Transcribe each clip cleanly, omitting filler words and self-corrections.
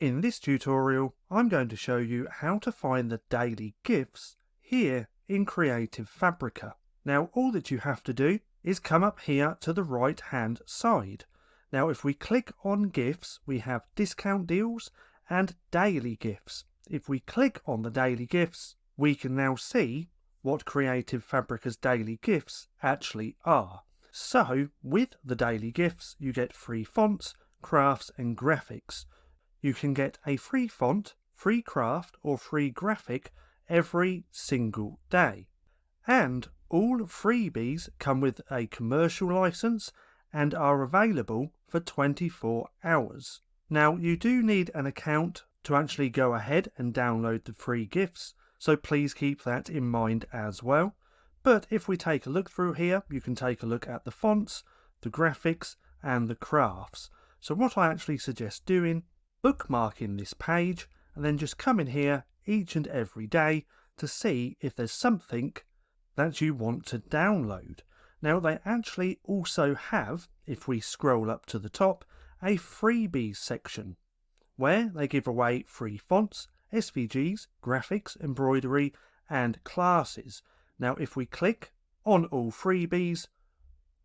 In this tutorial, I'm going to show you how to find the daily GIFs here in Creative Fabrica. Now, all that you have to do is come up here to the right hand side. Now, if we click on GIFs, we have discount deals and daily GIFs. If we click on the daily GIFs, we can now see what Creative Fabrica's daily GIFs actually are. So, with the daily GIFs, you get free fonts, crafts and graphics. You can get a free font, free craft or free graphic every single day. And all freebies come with a commercial license and are available for 24 hours. Now, you do need an account to actually go ahead and download the free GIFs, so please keep that in mind as well. But if we take a look through here, you can take a look at the fonts, the graphics and the crafts. So what I actually suggest doing, bookmarking this page and then just come in here each and every day to see if there's something that you want to download. Now, they actually also have, if we scroll up to the top, a freebies section where they give away free fonts, SVGs, graphics, embroidery and classes. Now, if we click on all freebies,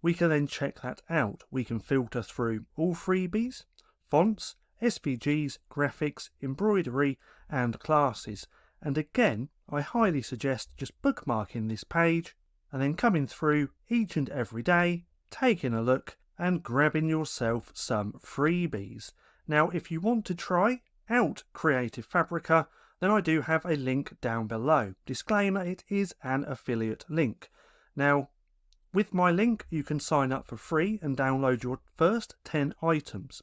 we can then check that out. We can filter through all freebies, fonts, SVGs, graphics, embroidery and classes. And again, I highly suggest just bookmarking this page and then coming through each and every day, taking a look and grabbing yourself some freebies. Now, if you want to try out Creative Fabrica, then I do have a link down below. Disclaimer, it is an affiliate link. Now, with my link, you can sign up for free and download your first 10 items.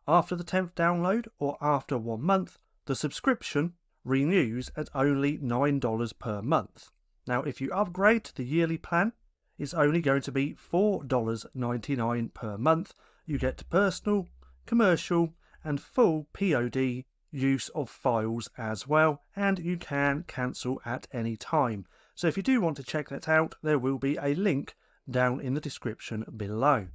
After the 10th download or after 1 month, the subscription renews at only $9 per month. Now, if you upgrade to the yearly plan, it's only going to be $4.99 per month. You get personal, commercial and full POD use of files as well, and you can cancel at any time. So if you do want to check that out, there will be a link down in the description below.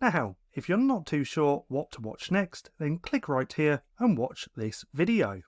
Now, if you're not too sure what to watch next, then click right here and watch this video.